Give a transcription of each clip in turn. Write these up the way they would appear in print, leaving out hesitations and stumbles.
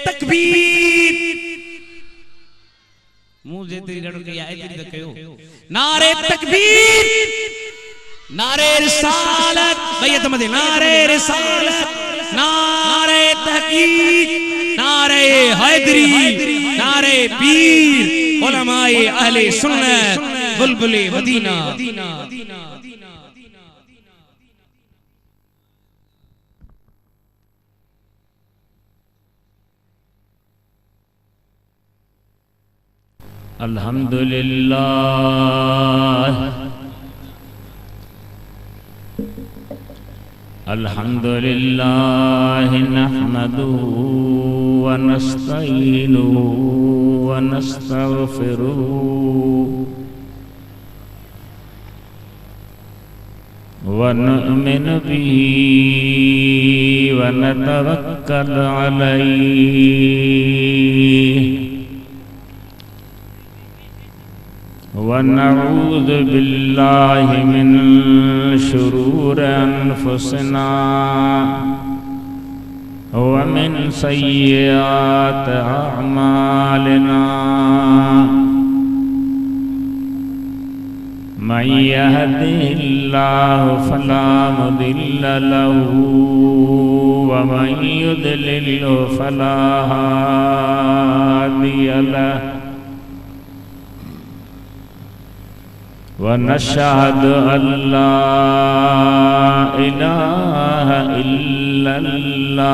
तकबीर मुझे तेरी लड़ के आए तेरी तक कहो नारे तकबीर नारे रिसालत भैया तुम दे नारे रिसालत नारे तहकीक नारे हैदरी नारे पीर उलमाए अहले सुन्नत बुलबुले मदीना अल्हम्दुलिल्लाह अल्हम्दुलिल्लाह नहमदुहु व नस्तईनुहु व नस्तगफिरुहु व नु'मिनु बिही व नतवक्कलु अलैहि वनऊज़ु बिल्लाहि मिन शुरूरि अनफुसिना व मिन सय्यिआति अअमालिना मन यहदिहिल्लाहु फला मुदिल्ल लहु व मन युद्लिल्हु फला हादिय लहु वनशहदु अल्ला इलाहा इल्लल्लाह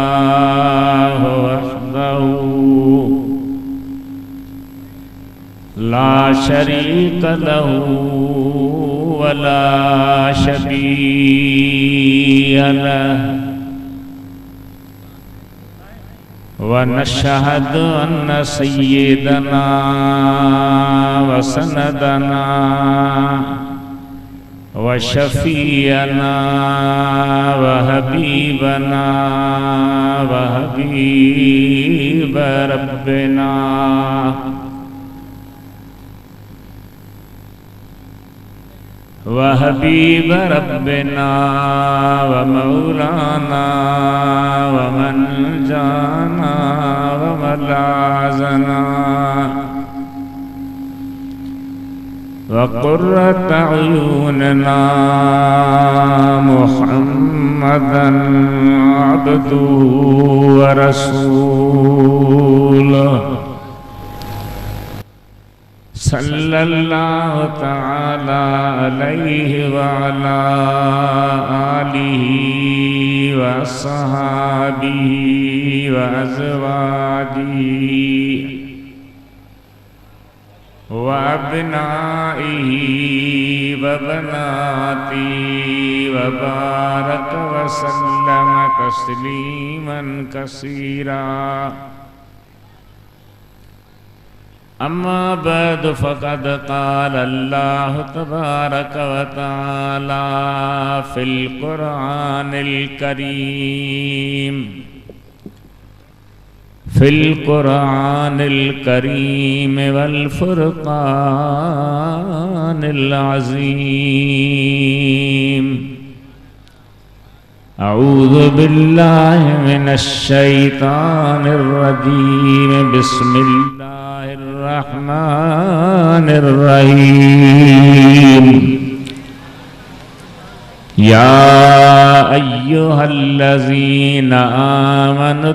वहदहु ला शरीक लहु वला शबीह लहु वनशहदु अन्न सय्यदना व सनदना व शफीअना व हबीबना व हबीब रब्बिना व हबीब रब्बिना व मौलाना व मनजाना व मलाज़ना व क़ुर्रत अयूनना मुहम्मदन अब्दुहु व रसूलुहु सल्लल्लाहु तआला अलैहि व अला आलिहि व अस्हाबिहि व अज़वाजिहि व अब्नाइहि व बनातिहि व बारक व सल्लम तस्लीमन कसीरा अम्मा बाद फ़क़द क़ाल अल्लाह तबारक व तआला फ़िल क़ुरआनिल करीम वल फ़ुरक़ानिल अज़ीम अऊज़ु बिल्लाहि मिनश शैतानिर रजीम बिस्मिल्लाहिर रहमानिर रहीम या अय्युहल्लज़ीना आमनुत्तक़ुल्लाह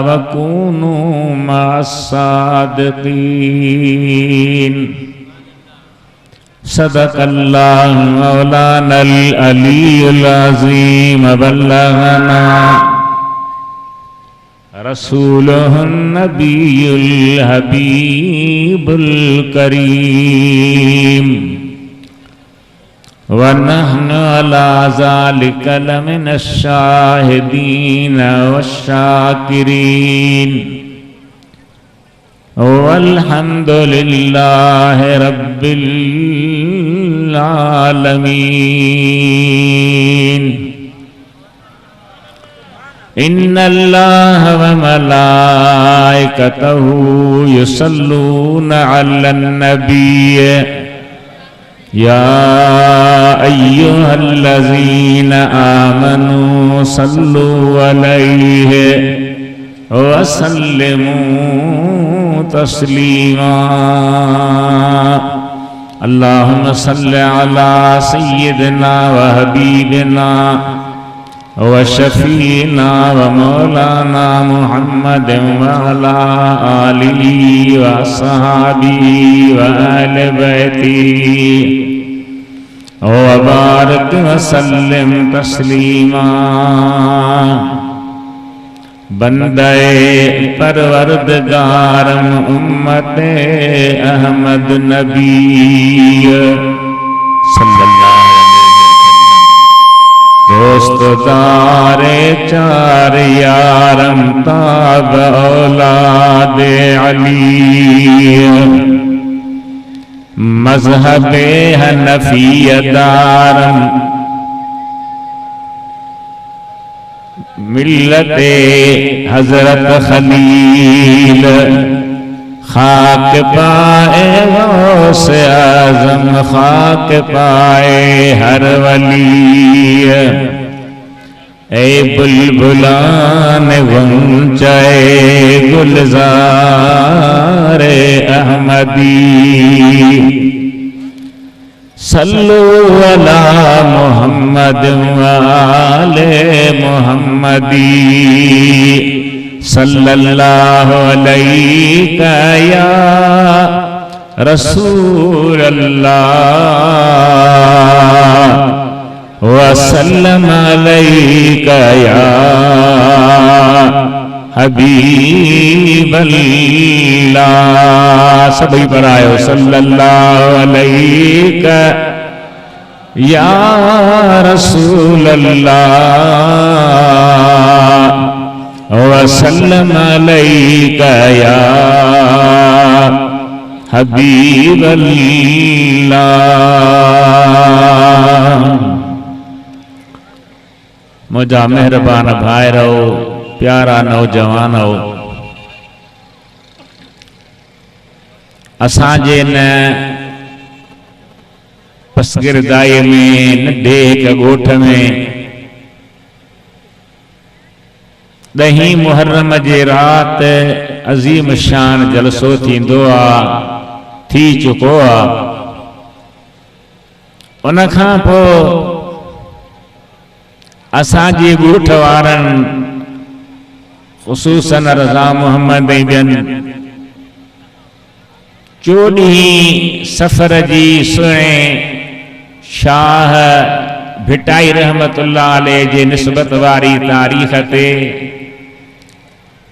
व कूनू मअस्सादिक़ीन सदक़ल्लाहु मौलानल अलीयुल अज़ीम बल्लगना रसूलुहुन नबियुल हबीबुल करीम व नहनु अला ज़ालिका लमिनश शाहिदीन वश्शाकिरीन वल्हम्दुलिल्लाहि रब्बिल आलमीन इन्नल्लाह व मलाइकतहु युसल्लूना अलन नबिय्य या अय्युहल्लज़ीना आमनू सल्लु अलैहि वसल्लिमू तस्लीमा। अल्लाहुम्मा सल्लि अला सय्यिदिना व हबीबिना व शफीना व मौलाना मुहम्मद व अला आलिहि व अस्हाबिहि व अहले बैति व बारिक व सल्लिम तस्लीमा। बंदे परवरदिगारम उम्मते अहमद नबी सल्लल्लाहु दोस्त दारे चार यारम ताब औलाद अली। मज़हबे हनफियत दारम मिल्लते हजरत खलील। खाक पाए गौसे आज़म खाक पाए हर वली। ए बुलबुलान गुंजाए गुलज़ारे अहमदी। सल्लु अला मुहम्मद वाले मुहम्मदी। सल्लल्लाहु अलैका या रसूल अल्लाह वसल्लम अलैका या हबीब अल्लाह। सभी पर आयो सल्लल्लाहु अलैका या रसूल अल्लाह वसल्लम अलैका या हबीब अल्लाह। मुझा मेहरबान भाई रहो, प्यारा नौजवान हो। असांजे न पसगिरदाई में नंढे हिक ॻोठ में 10 मुहर्रम जे रात अज़ीम शान जलसो थींदो आ, थी चुको आ। उन खां पोइ असांजे ॻोठ वारनि ख़ुसूसन रज़ा मोहम्मद ऐं ॿियनि 14 सफ़र जी सुहिणे शाह भिटाई रहमतुल्लाह अलैह जे निस्बत वारी तारीख़ ते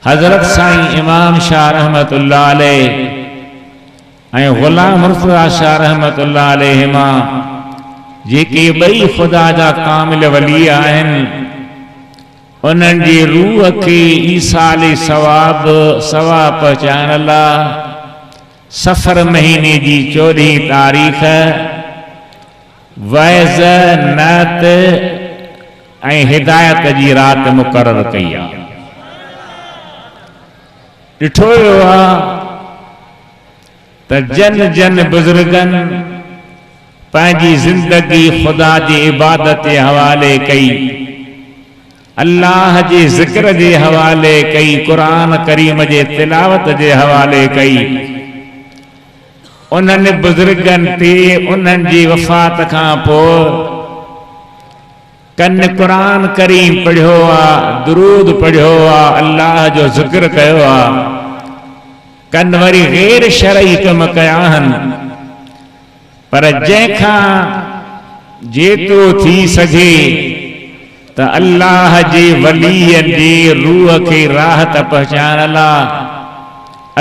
हज़रत साईं इमाम शाह रहमतुल्लाह अलैह ऐं ग़ुलाम मुर्तज़ा शाह रहमतुल्लाह अलैहिमा जेके ॿई ख़ुदा जा कामिल वली आहिनि, उन्हनि जी रूह खे ईसाले सवाब पहुचाइण लाइ सफ़र महीने जी 14 तारीख़ वैज़ नात ऐं हिदायत जी रात मुक़रर कई आहे। ॾिठो वियो आहे त जन जन बुज़ुर्गनि पंहिंजी ज़िंदगी ख़ुदा जी इबादत जे हवाले कई, अल्लाह जे ज़िक्र जे हवाले कई, क़ुरान करीम जे तिलावत जे हवाले कई। उन्हनि बुज़ुर्गनि ते उन्हनि जी वफ़ात खां पोइ कन क़ुरान करीम पढ़ियो आहे, दुरूद पढ़ियो आहे, अल्लाह जो ज़िक्र कयो आहे। कन वरी गैर शरई कम कया आहिनि, पर जंहिंखां जेतिरो थी सघे त अल्लाह जे वलीअनि जी रूह खे राहत पहुचाइण लाइ,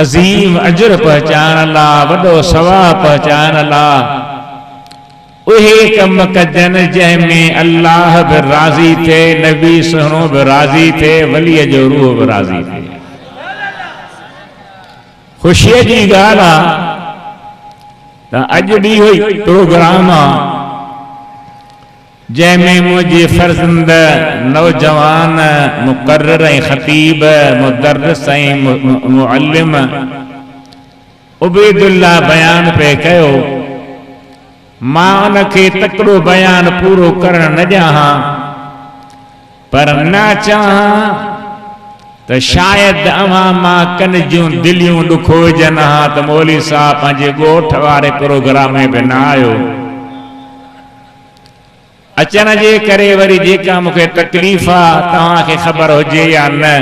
अज़ीम अजर पहुचाइण लाइ, वॾो सवाब पहुचाइण लाइ उहे कम कजनि जंहिंमें अल्लाह बि राज़ी थिए, नबी सुहिणो बि राज़ी थिए, वलीअ जो रूह बि राज़ी थिए। ख़ुशीअ जी ॻाल्हि आहे त अॼु बि हुई प्रोग्राम आहे जंहिंमें मुंहिंजे फर्ज़ंद नौजवान मुक़र्रर ऐं ख़तीब मुदर्रिस ऐं मुअल्लिम उबैदुल्लाह बयान पे कयो। मां उनखे तकड़ो बयान पूरो करण न ॼाहा पर न चाहां तो शायद अवां मां कन जूं दिलियूं ॾुखोजन हा तो मौलवी साहब पंहिंजे ॻोठ वारे प्रोग्राम में भी न आयो अचण जे करे वरी जेका मूंखे तकलीफ़ आहे तव्हांखे ख़बर हुजे या न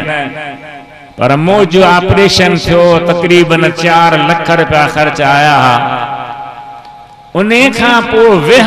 पर मुंहिंजो ऑपरेशन थियो तक़रीबन 4 लाख रुपया ख़र्च आया उन खां पोइ